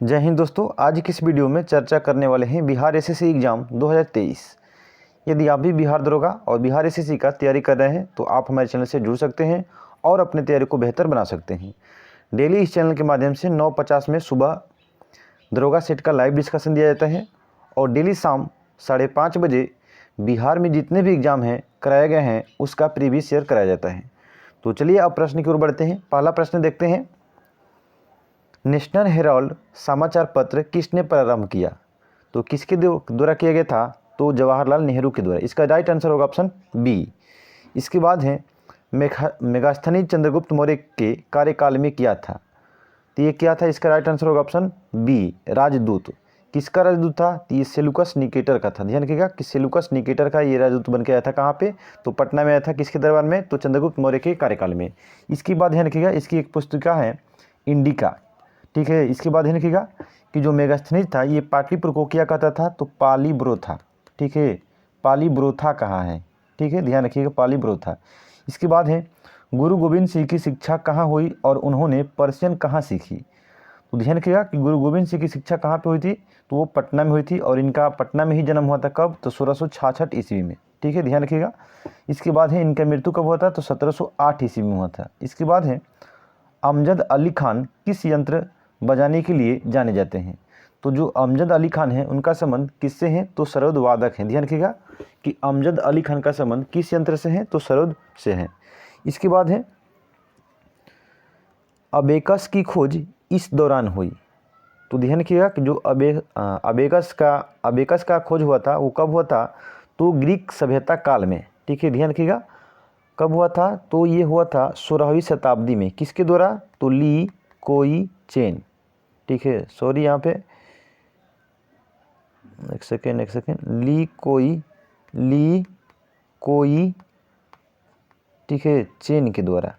जय हिंद दोस्तों, आज की इस वीडियो में चर्चा करने वाले हैं बिहार एसएससी एग्ज़ाम 2023। यदि आप भी बिहार दरोगा और बिहार एसएससी का तैयारी कर रहे हैं तो आप हमारे चैनल से जुड़ सकते हैं और अपने तैयारी को बेहतर बना सकते हैं। डेली इस चैनल के माध्यम से 9:50 में सुबह दरोगा सेट का लाइव डिस्कशन दिया जाता है और डेली शाम 5:30 बजे बिहार में जितने भी एग्ज़ाम हैं कराए गए हैं उसका प्रीवियस ईयर कराया जाता है। तो चलिए अब प्रश्न की ओर बढ़ते हैं। पहला प्रश्न देखते हैं, नेशनल हेराल्ड समाचार पत्र किसने प्रारंभ किया? तो किसके द्वारा किया गया था? तो जवाहरलाल नेहरू के द्वारा। इसका राइट आंसर होगा ऑप्शन बी। इसके बाद है मेगास्थनीज चंद्रगुप्त मौर्य के कार्यकाल में किया था। तो ये क्या था? इसका राइट आंसर होगा ऑप्शन बी, राजदूत। किसका राजदूत था? तो ये सेलुकस निकेटर का था। ध्यान रखिएगा कि सेलुकस निकेटर का ये राजदूत बन के आया था। कहाँ पे? तो पटना में आया था। किसके दरबार में? तो चंद्रगुप्त मौर्य के कार्यकाल में। इसके बाद ध्यान रखिएगा, इसकी एक पुस्तिका है इंडिका, ठीक है। इसके बाद ध्यान रखिएगा कि जो मेगास्थनीज था ये पाटलिपुत्र को क्या कहता था? तो पालीब्रोथा, ठीक है। पालीब्रोथा कहाँ है? ठीक है, ध्यान रखिएगा, पालीब्रोथा। इसके बाद है गुरु गोविंद सिंह की शिक्षा कहाँ हुई और उन्होंने पर्शियन कहाँ सीखी? तो ध्यान रखिएगा कि गुरु गोविंद सिंह की शिक्षा कहाँ पे हुई थी? तो वो पटना में हुई थी और इनका पटना में ही जन्म हुआ था। कब? तो 1666 ईस्वी में, ठीक है, ध्यान रखिएगा। इसके बाद है इनका मृत्यु कब हुआ था? तो 1708 ईस्वी में हुआ था। इसके बाद है अमजद अली खान किस यंत्र बजाने के लिए जाने जाते हैं? तो जो अमजद अली खान है उनका संबंध किससे है? तो सरोद वादक है। ध्यान रखिएगा कि अमजद अली खान का संबंध किस यंत्र से है? तो सरोद से है। इसके बाद है अबेकस की खोज इस दौरान हुई। तो ध्यान रखिएगा कि जो अबेकस का खोज हुआ था वो कब हुआ था? तो ग्रीक सभ्यता काल में, ठीक है, ध्यान रखिएगा। कब हुआ था? तो ये हुआ था 16वीं शताब्दी में। किसके द्वारा? तो ली कोई चेन, ठीक है, सॉरी यहाँ पे एक सेकेंड, ली कोई, ठीक है, चेन के द्वारा।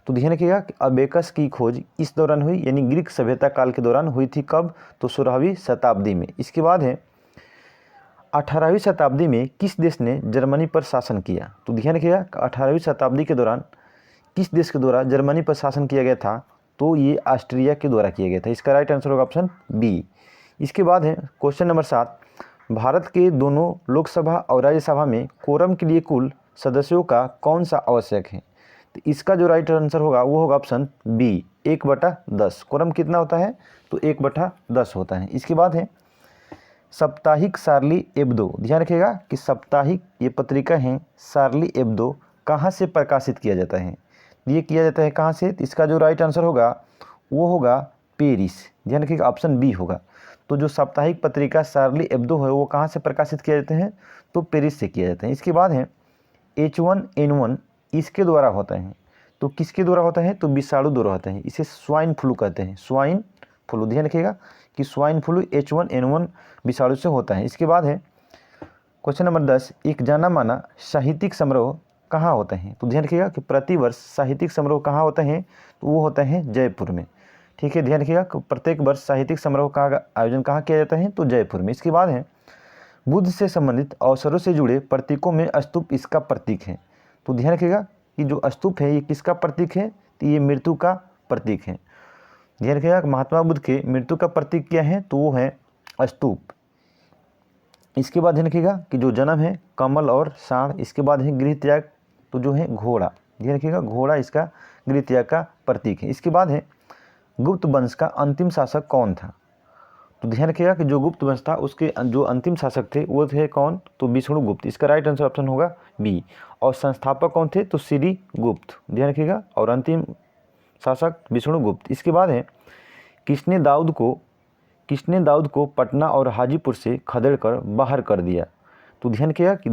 तो ध्यान रखिएगा कि अबेकस की खोज इस दौरान हुई, यानी ग्रीक सभ्यता काल के दौरान हुई थी। कब? तो 16वीं शताब्दी में। इसके बाद है 18वीं शताब्दी में किस देश ने जर्मनी पर शासन किया? तो ध्यान रखिएगा 18वीं शताब्दी के दौरान किस देश के द्वारा जर्मनी पर शासन किया गया था? तो ये ऑस्ट्रिया के द्वारा किया गया था। इसका राइट आंसर होगा ऑप्शन बी। इसके बाद है क्वेश्चन नंबर 7, भारत के दोनों लोकसभा और राज्यसभा में कोरम के लिए कुल सदस्यों का कौन सा आवश्यक है? तो इसका जो राइट आंसर होगा वो होगा ऑप्शन बी, 1/10। कोरम कितना होता है? तो 1/10 होता है। इसके बाद है साप्ताहिक शार्ली एब्दो। ध्यान रखिएगा कि साप्ताहिक ये पत्रिका है शार्ली एब्दो कहाँ से प्रकाशित किया जाता है? ये किया जाता है कहाँ से? इसका जो राइट आंसर होगा वो होगा पेरिस। ध्यान रखिएगा ऑप्शन बी होगा। तो जो साप्ताहिक पत्रिका शार्ली एब्दो है वो कहाँ से प्रकाशित किया जाते हैं? तो पेरिस से किया जाता है। इसके बाद है H1N1 इसके द्वारा होता है। तो किसके द्वारा होता है? तो विषाणु द्वारा होता है। इसे स्वाइन फ्लू कहते हैं, स्वाइन फ्लू। ध्यान रखिएगा कि स्वाइन फ्लू H1N1 विषाणु से होता है। इसके बाद है क्वेश्चन नंबर 10, एक जाना माना साहित्यिक समारोह कहाँ होता है? तो ध्यान रखिएगा कि प्रतिवर्ष साहित्यिक समारोह कहाँ होता है? तो वो होता है जयपुर में, ठीक है। ध्यान रखिएगा कि प्रत्येक वर्ष साहित्यिक समारोह का आयोजन कहाँ किया जाता है? तो जयपुर में। इसके बाद है बुद्ध से संबंधित अवसरों से जुड़े प्रतीकों में स्तूप इसका प्रतीक है। तो ध्यान रखिएगा कि जो स्तूप है ये किसका प्रतीक है? तो ये मृत्यु का प्रतीक है। ध्यान रखिएगा कि महात्मा बुद्ध के मृत्यु का प्रतीक क्या है? तो वो है स्तूप। इसके बाद ध्यान रखिएगा कि जो जन्म है कमल और साढ़। इसके बाद है गृह त्याग, तो जो है घोड़ा। ध्यान रखिएगा घोड़ा इसका गृह त्याग का प्रतीक है। इसके बाद है गुप्त वंश का अंतिम शासक कौन था? तो ध्यान रखिएगा कि जो गुप्त वंश था उसके जो अंतिम शासक थे वो थे कौन? तो विष्णुगुप्त। इसका राइट आंसर ऑप्शन होगा बी। और संस्थापक कौन थे? तो श्रीगुप्त। ध्यान रखिएगा, और अंतिम शासक विष्णुगुप्त। इसके बाद है किसने दाऊद को पटना और हाजीपुर से खदेड़कर बाहर कर दिया? तो ध्यान रखिएगा कि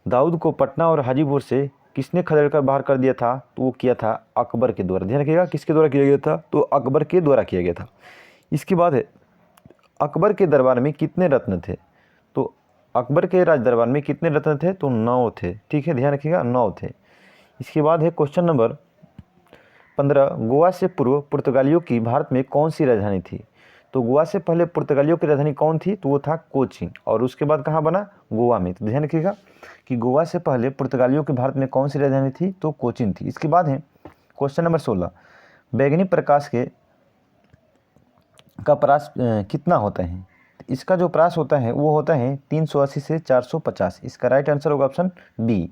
दाऊद को पटना और हाजीपुर से किसने खदेड़कर बाहर कर दिया था? तो वो किया था अकबर के द्वारा। ध्यान रखिएगा किसके द्वारा किया गया था? तो अकबर के द्वारा किया गया था। इसके बाद है अकबर के दरबार में कितने रत्न थे? तो अकबर के राज दरबार में कितने रत्न थे? तो 9 थे, ठीक है, ध्यान रखिएगा 9 थे। इसके बाद है क्वेश्चन नंबर 15, गोवा से पूर्व पुर्तगालियों की भारत में कौन सी राजधानी थी? तो गोवा से पहले पुर्तगालियों की राजधानी कौन थी? तो वो था कोचीन, और उसके बाद कहाँ बना? गोवा में। तो ध्यान रखिएगा कि गोवा से पहले पुर्तगालियों की भारत में कौन सी राजधानी थी? तो कोचीन थी। इसके बाद है क्वेश्चन नंबर 16, बैगनी प्रकाश के का परास कितना होता है? इसका जो परास होता है वो होता है 380 से 450। इसका राइट आंसर होगा ऑप्शन बी।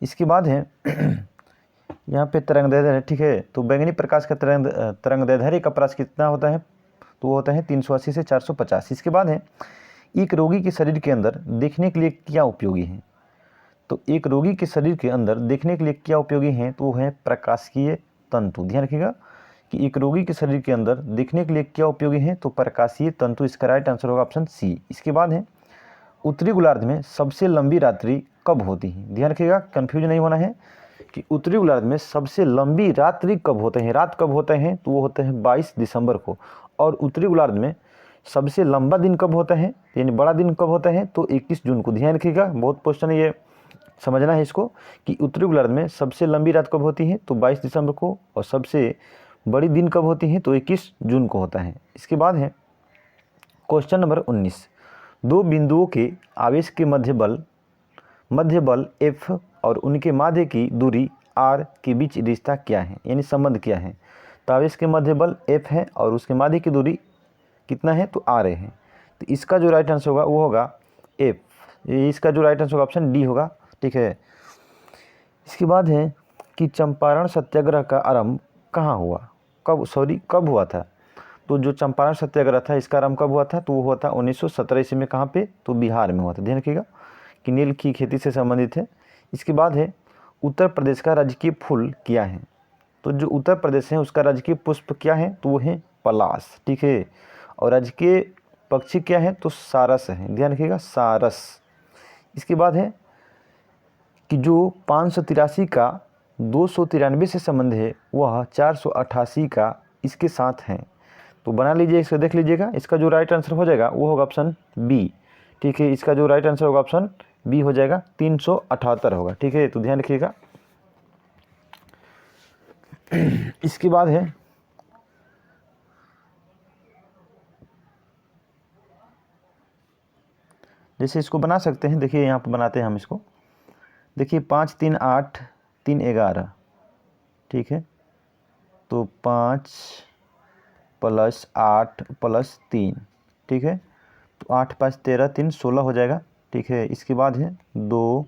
इसके बाद है यहाँ पे तरंगदैर्ध्य, ठीक है, तो बैंगनी प्रकाश का तरंगदैर्ध्य का परास कितना होता है? तो वो होता है 380 से 450। इसके बाद है एक रोगी के शरीर के अंदर देखने के लिए क्या उपयोगी है? तो एक रोगी के शरीर के अंदर देखने के लिए क्या उपयोगी है? तो वो है प्रकाशीय तंतु। ध्यान रखिएगा कि एक रोगी के शरीर के अंदर देखने के लिए क्या उपयोगी है? तो प्रकाशीय तंतु। इसका राइट आंसर होगा ऑप्शन सी। इसके बाद है उत्तरी गोलार्ध में सबसे लंबी रात्रि कब होती है? ध्यान रखिएगा, कंफ्यूज नहीं होना है कि उत्तरी गोलार्ध में सबसे लंबी रात्रि कब होते हैं, रात कब होते हैं? तो वो होते हैं 22 दिसंबर को। और उत्तरी गोलार्ध में सबसे लंबा दिन कब होता है, यानी बड़ा दिन कब होता है? तो 21 जून को। ध्यान रखिएगा, बहुत क्वेश्चन ये समझना है इसको कि उत्तरी गोलार्ध में सबसे लंबी रात कब होती है? तो 22 दिसंबर को। और सबसे बड़ी दिन कब होती है? तो 21 जून को होता है। इसके बाद है क्वेश्चन नंबर 19। दो बिंदुओं के आवेश के मध्य बल F और उनके माध्य की दूरी R के बीच रिश्ता क्या है, यानी संबंध क्या है? तो आवेश के मध्य बल F है और उसके माध्य की दूरी कितना है? तो R है। तो इसका जो राइट आंसर होगा वो होगा F। इसका जो राइट आंसर होगा ऑप्शन डी होगा, ठीक है। इसके बाद है कि चंपारण सत्याग्रह का आरंभ कहाँ हुआ, कब हुआ था? तो जो चंपारण सत्याग्रह था इसका आरंभ कब हुआ था? तो वो हुआ था 1917 ईस्वी में। कहाँ पे? तो बिहार में हुआ था। ध्यान रखिएगा कि नील की खेती से संबंधित है। इसके बाद है उत्तर प्रदेश का राजकीय फूल क्या है? तो जो उत्तर प्रदेश है उसका राजकीय पुष्प क्या है? तो वो है पलाश, ठीक है। और राजकीय पक्षी क्या है? तो सारस है। ध्यान रखिएगा, सारस। इसके बाद है कि जो 583 का 293 से संबंध है वह 488 का इसके साथ है। तो बना लीजिए, इसको देख लीजिएगा। इसका जो राइट आंसर हो जाएगा वो होगा ऑप्शन बी, ठीक है। इसका जो राइट आंसर होगा ऑप्शन बी हो जाएगा, 378 होगा, ठीक है। तो ध्यान रखिएगा। इसके बाद है जैसे इसको बना सकते हैं, देखिए यहाँ पर बनाते हैं हम इसको। देखिए 5 3 8 3 11, ठीक है। तो 5 + 8 + 3, ठीक है। तो 8 5 13 3 16 हो जाएगा, ठीक है। इसके बाद है 2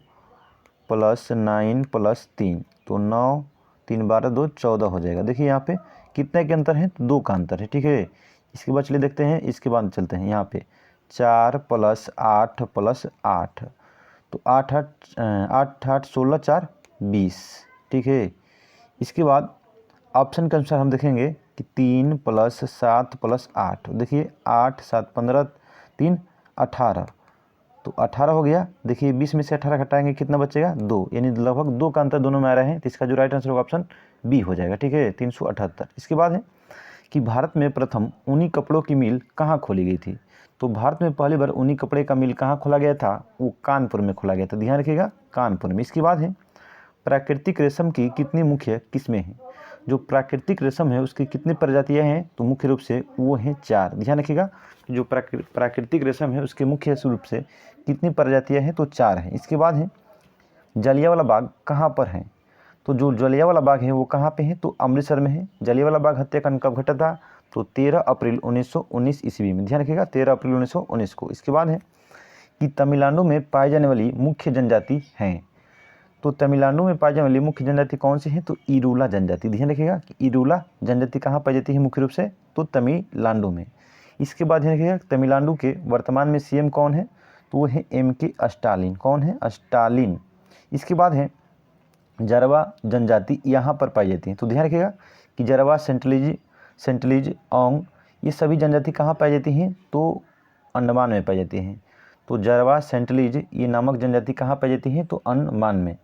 + 9 + 3, तो 9 3 12 2 14 हो जाएगा। देखिए यहाँ पे कितने के अंतर है? तो 2 का अंतर है, ठीक है। इसके बाद चलिए देखते हैं, इसके बाद चलते हैं यहाँ पे 4 + 8 + 8, तो 8 8 8 16 4 20, ठीक है। इसके बाद ऑप्शन के अनुसार हम देखेंगे कि 3 + 7 + 8, देखिए 8 7 15 3 18, तो 18 हो गया। देखिए 20 में से 18 घटाएंगे कितना बचेगा? 2, यानी लगभग 2 का अंतर दोनों में आ रहे हैं। तो इसका जो राइट आंसर होगा ऑप्शन बी हो जाएगा, ठीक है, 378। इसके बाद है कि भारत में प्रथम ऊनी कपड़ों की मिल कहाँ खोली गई थी? तो भारत में पहली बार ऊनी कपड़े का मिल कहाँ खोला गया था? वो कानपुर में खोला गया था। ध्यान रखिएगा, कानपुर में। इसके बाद है प्राकृतिक रेशम की कितनी मुख्य किस्में हैं? जो प्राकृतिक रेशम है उसकी कितनी प्रजातियां हैं? तो मुख्य रूप से वो हैं 4। ध्यान रखिएगा, जो प्राकृतिक रेशम है उसके मुख्य रूप से कितनी प्रजातियां हैं? तो 4 हैं। इसके बाद है जलियांवाला बाग कहाँ पर है? तो जो जलियांवाला बाग है वो कहाँ पे है? तो अमृतसर में है। जलियांवाला बाग हत्याकांड कब घटा था? तो 13 अप्रैल 1919 ईस्वी में। ध्यान रखिएगा, 13 अप्रैल 1919 को। इसके बाद है कि तमिलनाडु में पाई जाने वाली मुख्य जनजाति हैं। तो तमिलनाडु में पाई जाने वाली मुख्य जनजाति कौन सी है? तो इरूला जनजाति। ध्यान रखिएगा कि इरूला जनजाति कहाँ पाई जाती है मुख्य रूप से? तो तमिलनाडु में। इसके बाद ध्यान रखिएगा तमिलनाडु के वर्तमान में सीएम कौन है? तो वो है MK स्टालिन। कौन है? स्टालिन। इसके बाद है जारवा जनजाति यहाँ पर पाई जाती है। तो ध्यान रखिएगा कि जारवा, सेंटलीज, ओंग, ये सभी जनजाति कहाँ पाई जाती हैं? तो अंडमान में पाई जाती हैं। तो जारवा, सेंटलीज ये नामक जनजाति कहाँ पाई जाती है? तो अंडमान में।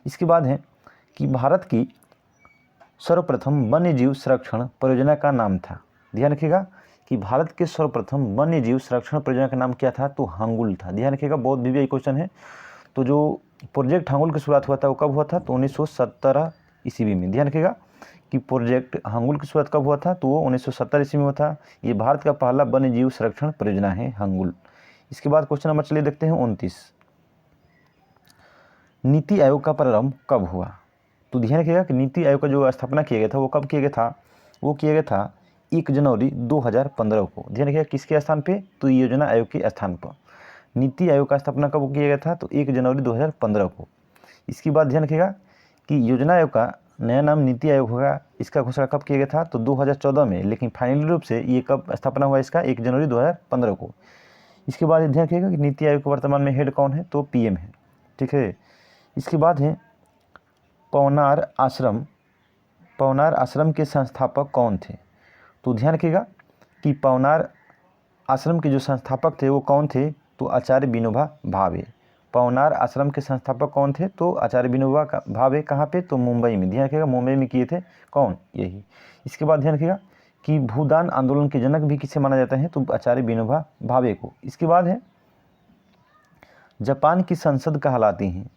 इसके बाद है कि भारत की सर्वप्रथम वन्यजीव संरक्षण परियोजना का नाम था। ध्यान रखिएगा कि भारत के सर्वप्रथम वन्यजीव संरक्षण परियोजना का नाम क्या था? तो हांगुल था। ध्यान रखिएगा, बहुत वीवीआई क्वेश्चन है। तो जो प्रोजेक्ट हांगुल की शुरुआत हुआ था वो कब हुआ था? तो 1917 ईस्वी में। ध्यान रखिएगा कि प्रोजेक्ट हांगुल की शुरुआत कब हुआ था? तो वो 1970 ईस्वी में हुआ था। ये भारत का पहला वन्यजीव संरक्षण परियोजना है हांगुल। इसके बाद क्वेश्चन नंबर चलिए देखते हैं 29। नीति आयोग का प्रारंभ कब हुआ? तो ध्यान रखिएगा कि नीति आयोग का जो स्थापना किया गया था वो कब किया गया था? वो किया गया था 1 जनवरी 2015 को। ध्यान रखिएगा किसके स्थान पे, तो योजना आयोग के स्थान पर। नीति आयोग का स्थापना कब किया गया था, तो 1 जनवरी 2015 को। इसके बाद ध्यान रखिएगा कि योजना आयोग का नया नाम नीति आयोग होगा, इसका घोषणा कब किया गया था, तो 2014 में, लेकिन फाइनली रूप से ये कब स्थापना हुआ इसका, 1 जनवरी 2015 को। इसके बाद ध्यान रखिएगा कि नीति आयोग के वर्तमान में हेड कौन है, तो पीएम है, ठीक है। इसके बाद है पवनार आश्रम। पवनार आश्रम के संस्थापक कौन थे, तो ध्यान रखिएगा कि पवनार आश्रम के जो संस्थापक थे वो कौन थे, तो आचार्य विनोबा भावे। पवनार आश्रम के संस्थापक कौन थे, तो आचार्य विनोबा भावे। कहाँ पे, तो मुंबई में। ध्यान रखिएगा मुंबई में किए थे, कौन, यही। इसके बाद ध्यान रखिएगा कि भूदान आंदोलन के जनक भी किसे माना जाता है, तो आचार्य विनोबा भावे को। इसके बाद है जापान की संसद कहलाती हैं,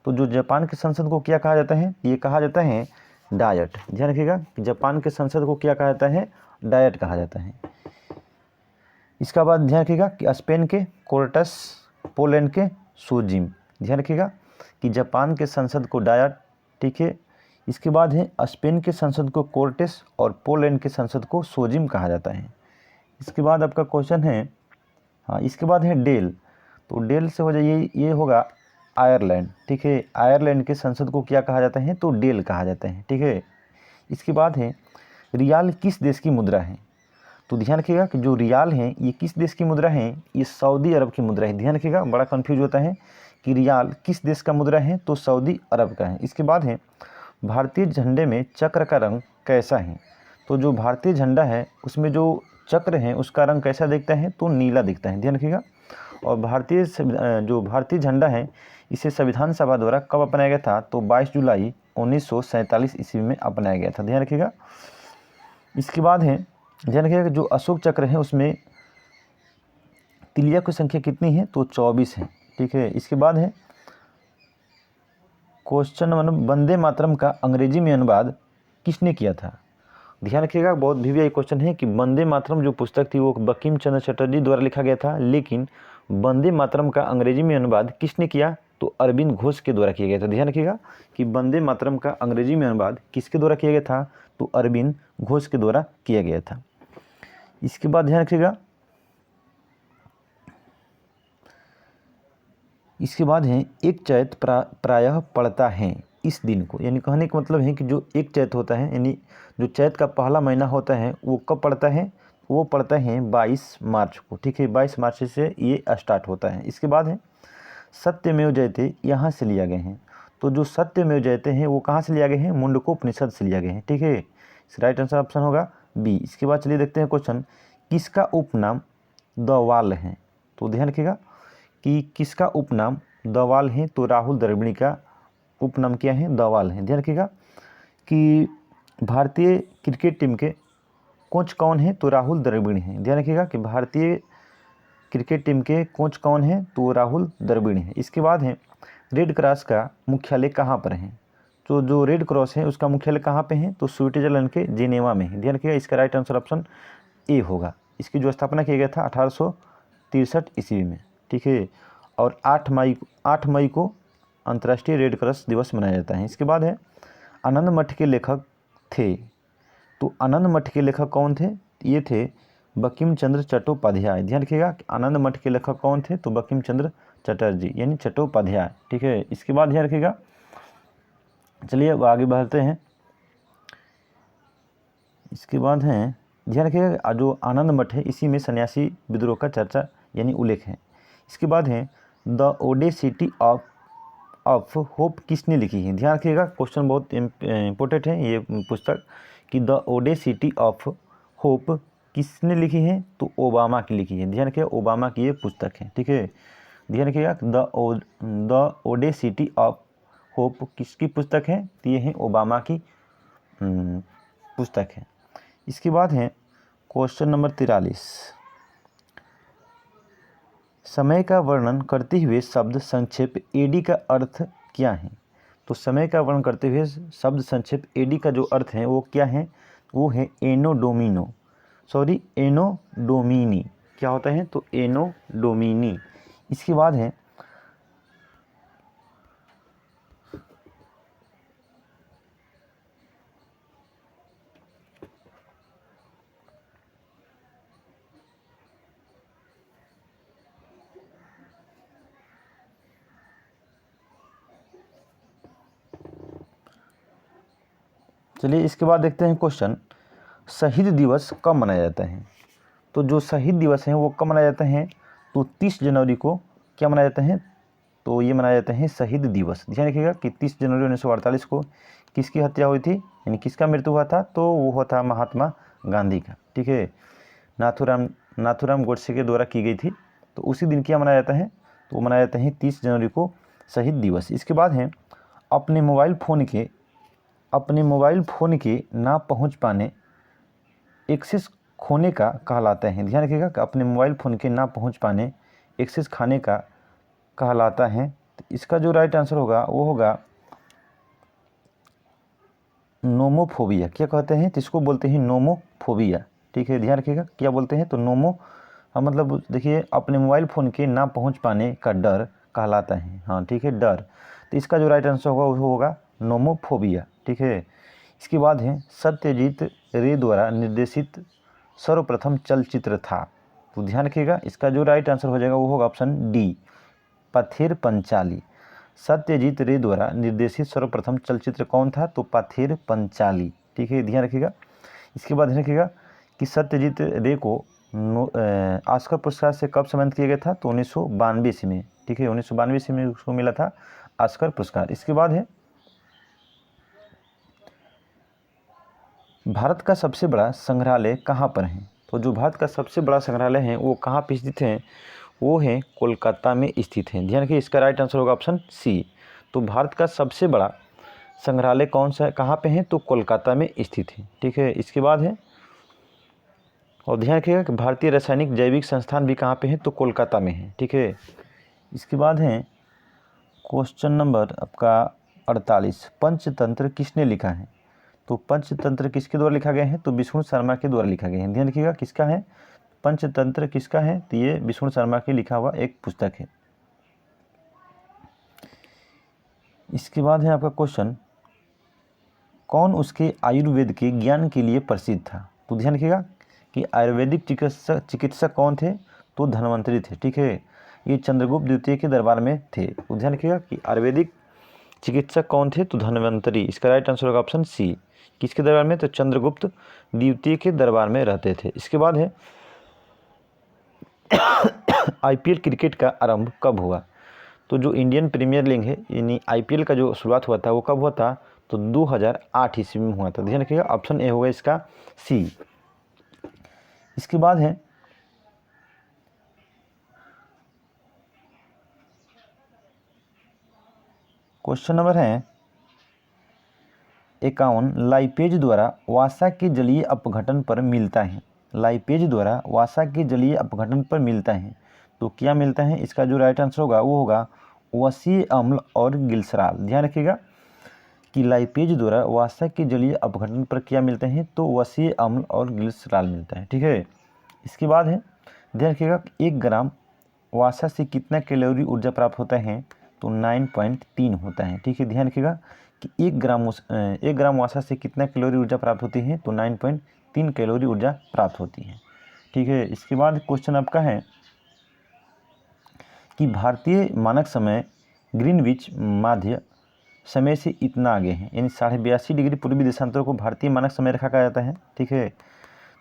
तो जो जापान की संसद को क्या कहा जाता है, ये कहा जाता है डायट। ध्यान रखिएगा कि जापान के संसद को क्या कहा जाता है, डायट कहा जाता है। इसका बाद ध्यान रखिएगा कि स्पेन के कोर्टस, पोलैंड के सोजिम। ध्यान रखिएगा कि जापान के संसद को डायट, ठीक है। इसके बाद है स्पेन के संसद को कोर्टेस और पोलैंड के संसद को सोजिम कहा जाता है। इसके बाद आपका क्वेश्चन है, हाँ, इसके बाद है डेल। तो डेल से हो जाइए, ये होगा आयरलैंड, ठीक है। आयरलैंड के संसद को क्या कहा जाता है, तो डेल कहा जाता है, ठीक है। इसके बाद है रियाल किस देश की मुद्रा है, तो ध्यान रखिएगा कि जो रियाल है ये किस देश की मुद्रा है, ये सऊदी अरब की मुद्रा है। ध्यान रखिएगा बड़ा कंफ्यूज होता है कि रियाल किस देश का मुद्रा है, तो सऊदी अरब का है। इसके बाद है भारतीय झंडे में चक्र का रंग कैसा है, तो जो भारतीय झंडा है उसमें जो चक्र है उसका रंग कैसा दिखता है, तो नीला दिखता है। ध्यान रखिएगा। और जो भारतीय झंडा है इसे संविधान सभा द्वारा कब अपनाया गया था, तो 22 जुलाई 1947 ईस्वी में अपनाया गया था। ध्यान रखिएगा। इसके बाद है ध्यान रखिएगा कि जो अशोक चक्र है उसमें तिलिया की संख्या कितनी है, तो 24 है, ठीक है। इसके बाद है क्वेश्चन नंबर, वंदे मातरम का अंग्रेजी में अनुवाद किसने किया था। ध्यान रखिएगा बहुत भी क्वेश्चन है कि वंदे मातरम जो पुस्तक थी वो बंकिम चंद्र चटर्जी द्वारा लिखा गया था, लेकिन वंदे मातरम का अंग्रेजी में अनुवाद किसने किया, तो अरविंद घोष के द्वारा किया गया था। ध्यान रखिएगा कि वंदे मातरम का अंग्रेजी में अनुवाद किसके द्वारा किया गया था, तो अरविंद घोष के द्वारा किया गया था। इसके बाद ध्यान रखिएगा, इसके बाद है एक चैत प्रायः पड़ता है इस दिन को, यानी कहने का मतलब है कि जो एक चैत होता है, यानी जो चैत का पहला महीना होता है वो कब पड़ता है, वो पड़ता है 22 मार्च को, ठीक है। 22 मार्च से ये स्टार्ट होता है। इसके बाद है सत्यमेव जयते यहाँ से लिया गए हैं, तो जो सत्यमेव जयते हैं वो कहाँ से लिया गए हैं, मुंडकोपनिषद से लिया गए हैं, ठीक है। राइट आंसर ऑप्शन होगा बी। इसके बाद चलिए देखते हैं क्वेश्चन, किसका उपनाम दवाल है, तो ध्यान रखिएगा कि किसका उपनाम दवाल है, तो राहुल द्रविड़ का उपनाम क्या है, दवाल है। ध्यान रखिएगा कि भारतीय क्रिकेट टीम के कोच कौन है, तो राहुल द्रविड़ हैं। ध्यान रखिएगा कि भारतीय क्रिकेट टीम के कोच कौन है, तो राहुल द्रविड़ हैं। इसके बाद है रेड क्रॉस का मुख्यालय कहाँ पर है, तो जो रेड क्रॉस है उसका मुख्यालय कहाँ पे है, तो स्विट्जरलैंड के जिनेवा में है। ध्यान रखिएगा इसका राइट आंसर ऑप्शन ए होगा। इसकी जो स्थापना किया गया था 1863 ईस्वी में, ठीक है। और 8 मई को अंतर्राष्ट्रीय रेड क्रॉस दिवस मनाया जाता है। इसके बाद है आनंद मठ के लेखक थे, तो आनंद मठ के लेखक कौन थे, ये थे बंकिम चंद्र चट्टोपाध्याय। ध्यान रखिएगा आनंद मठ के लेखक कौन थे, तो बंकिम चंद्र चटर्जी यानी चट्टोपाध्याय, ठीक है। इसके बाद ध्यान रखिएगा, चलिए अब आगे बढ़ते हैं। इसके बाद है ध्यान रखिएगा जो आनंद मठ है इसी में सन्यासी विद्रोह का चर्चा यानी उल्लेख है। इसके बाद है द ओडेसिटी ऑफ होप किसने लिखी है। ध्यान रखिएगा क्वेश्चन बहुत इम्पोर्टेंट है ये पुस्तक कि द ओडेसिटी ऑफ होप किसने लिखी है, तो ओबामा की लिखी है। ध्यान रखिएगा ओबामा की ये पुस्तक है, ठीक है। ध्यान रखिएगा द ओडेसिटी ऑफ होप किसकी पुस्तक है, तो ये है ओबामा की पुस्तक है। इसके बाद है क्वेश्चन नंबर 43, समय का वर्णन करते हुए शब्द संक्षेप एडी का अर्थ क्या है, तो समय का वर्णन करते हुए शब्द संक्षेप एडी का जो अर्थ है वो क्या है, वो है एनो डोमिनी। क्या होता है, तो एनो डोमिनी। इसके बाद है चलिए इसके बाद देखते हैं क्वेश्चन, शहीद दिवस कब मनाया जाता है। तो जो शहीद दिवस है वो कब मनाया जाता है, तो 30 जनवरी को क्या मनाया जाता है, तो ये मनाया जाता है शहीद दिवस। ध्यान रखिएगा कि 30 जनवरी 1948 को किसकी हत्या हुई थी, यानी किसका मृत्यु हुआ था, तो वो हुआ था महात्मा गांधी का। ठीक है, नाथूराम गोडसे के द्वारा की गई थी। तो उसी दिन क्या मनाया जाता है, तो वो मनाया जाता है 30 जनवरी को शहीद दिवस। इसके बाद है अपने मोबाइल फ़ोन के ना पहुंच पाने, एक्सेस खोने का कहलाता है। ध्यान रखिएगा कि अपने मोबाइल फ़ोन के ना पहुंच पाने, एक्सेस खाने का कहलाता है। तो इसका जो राइट आंसर होगा वो होगा नोमोफोबिया। क्या कहते हैं, तो इसको बोलते हैं नोमोफोबिया। ठीक है, ध्यान रखिएगा क्या बोलते हैं, तो नोमो मतलब देखिए अपने मोबाइल फ़ोन के ना पहुंच पाने का डर कहलाता है। हाँ ठीक है, डर। तो इसका जो राइट आंसर होगा वो होगा नोमोफोबिया। ठीक है, इसके बाद है सत्यजीत रे द्वारा निर्देशित सर्वप्रथम चलचित्र था। तो ध्यान रखिएगा इसका जो राइट आंसर हो जाएगा वो होगा ऑप्शन डी, पथेर पंचाली। सत्यजीत रे द्वारा निर्देशित सर्वप्रथम चलचित्र कौन था, तो पथेर पंचाली। ठीक है, ध्यान रखिएगा। इसके बाद ध्यान रखिएगा कि सत्यजीत रे को ऑस्कर पुरस्कार से कब सम्मानित किया गया था, तो 1992 ईस्वी में। ठीक है, 1992 ईस्वी में उसको मिला था ऑस्कर पुरस्कार। इसके बाद है भारत का सबसे बड़ा संग्रहालय कहाँ पर है। तो जो भारत का सबसे बड़ा संग्रहालय है वो कहाँ पे स्थित है, वो है कोलकाता में स्थित है। ध्यान रखिए इसका राइट आंसर होगा ऑप्शन सी। तो भारत का सबसे बड़ा संग्रहालय कौन सा है, कहाँ पे है, तो कोलकाता में स्थित है। ठीक है, इसके बाद है और ध्यान रखिएगा कि भारतीय रासायनिक जैविक संस्थान भी कहाँ पे है, तो कोलकाता में है। ठीक है, इसके बाद है क्वेश्चन नंबर आपका 48, पंचतंत्र किसने लिखा है। तो पंचतंत्र किसके द्वारा लिखा गया है, तो विष्णु शर्मा के द्वारा लिखा गया है। ध्यान रखिएगा किसका है, पंचतंत्र किसका है, तो ये विष्णु शर्मा के लिखा हुआ एक पुस्तक है। इसके बाद है आपका क्वेश्चन, कौन उसके आयुर्वेद के ज्ञान के लिए प्रसिद्ध था। तो ध्यान रखिएगा कि आयुर्वेदिक चिकित्सक कौन थे, तो धन्वंतरी थे। ठीक है, ये चंद्रगुप्त द्वितीय के दरबार में थे। तो ध्यान रखिएगा कि आयुर्वेदिक चिकित्सक कौन थे, तो धन्वंतरी। इसका राइट आंसर होगा ऑप्शन सी, किसके दरबार में, तो चंद्रगुप्त द्वितीय के दरबार में रहते थे। इसके बाद है आईपीएल क्रिकेट का आरंभ कब हुआ। तो जो इंडियन प्रीमियर लीग है यानी आईपीएल का जो शुरुआत हुआ था वो कब हुआ था, तो 2008 ईस्वी में हुआ था। ध्यान रखिएगा ऑप्शन ए होगा इसका सी। इसके बाद है क्वेश्चन नंबर है 51, लाइपेज द्वारा वसा के जलीय अपघटन पर मिलता है। लाइपेज द्वारा वसा के जलीय अपघटन पर मिलता है, तो क्या मिलता है, इसका जो राइट आंसर होगा वो होगा वसीय अम्ल और ग्लिसरॉल। ध्यान रखिएगा कि लाइपेज द्वारा वसा के जलीय अपघटन पर क्या मिलते हैं, तो वसीय अम्ल और ग्लिसरॉल मिलता है। ठीक है, इसके बाद है ध्यान रखिएगा कि 1 ग्राम वसा से कितना कैलोरी ऊर्जा प्राप्त होता है, तो 9.3 होता है। ठीक है, ध्यान रखिएगा कि 1 ग्राम वसा से कितना कैलोरी ऊर्जा प्राप्त होती है, तो 9.3 कैलोरी ऊर्जा प्राप्त होती है। ठीक है, इसके बाद क्वेश्चन आपका है कि भारतीय मानक समय ग्रीनविच माध्य समय से इतना आगे है, यानी 82.5 डिग्री पूर्वी देशांतर को भारतीय मानक समय रेखा कहा जाता है। ठीक है,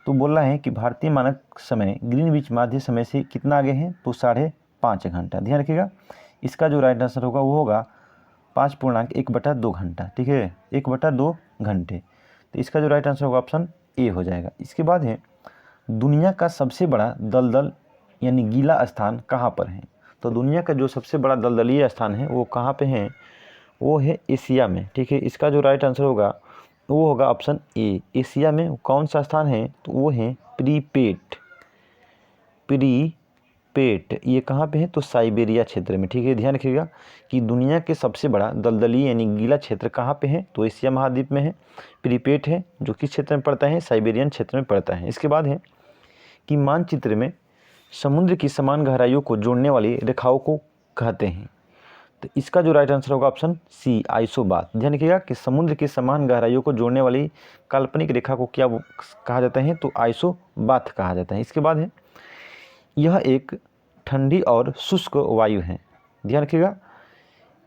तो बोल रहा है कि भारतीय मानक समय ग्रीनविच माध्य समय से कितना आगे है, तो 5.5 घंटा। ध्यान रखिएगा इसका जो राइट आंसर होगा वो होगा 5.1/2 घंटा। ठीक है, 1/2 घंटे। तो इसका जो राइट आंसर होगा ऑप्शन ए हो जाएगा। इसके बाद है दुनिया का सबसे बड़ा दलदल यानी गीला स्थान कहाँ पर है। तो दुनिया का जो सबसे बड़ा दलदलीय स्थान है वो कहाँ पे है, वो है एशिया में। ठीक है, इसका जो राइट आंसर होगा वो होगा ऑप्शन ए। एशिया में कौन सा स्थान है, तो वो है प्रीपेट। ये कहाँ पे है, तो साइबेरिया क्षेत्र में। ठीक है, ध्यान रखिएगा कि दुनिया के सबसे बड़ा दलदली यानी गीला क्षेत्र कहाँ पे है, तो एशिया महाद्वीप में है। प्रीपेट है जो किस क्षेत्र में पड़ता है, साइबेरियन क्षेत्र में पड़ता है। इसके बाद है कि मानचित्र में समुद्र की समान गहराइयों को जोड़ने वाली रेखाओं को कहते हैं। तो इसका जो राइट आंसर होगा ऑप्शन सी, आइसोबाथ। ध्यान रखिएगा कि समुद्र की समान गहराइयों को जोड़ने वाली काल्पनिक रेखा को क्या कहा जाता है, तो आइसोबाथ कहा जाता है। इसके बाद है यह एक ठंडी और शुष्क वायु है। ध्यान रखिएगा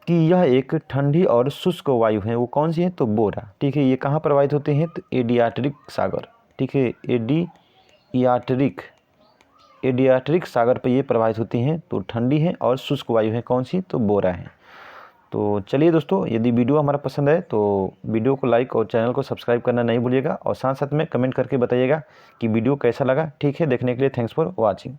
कि यह एक ठंडी और शुष्क वायु है। वो कौन सी है? तो बोरा। ठीक है, ये कहाँ प्रवाहित होते हैं? तो एडियाट्रिक सागर। ठीक है, एडियाट्रिक सागर पर ये प्रवाहित होती हैं। तो ठंडी है और शुष्क वायु है कौन सी? तो बोरा है। तो चलिए दोस्तों, यदि वीडियो हमारा पसंद है तो वीडियो को लाइक और चैनल को सब्सक्राइब करना नहीं भूलिएगा और साथ साथ में कमेंट करके बताइएगा कि वीडियो कैसा लगा। ठीक है, देखने के लिए थैंक्स फॉर वॉचिंग।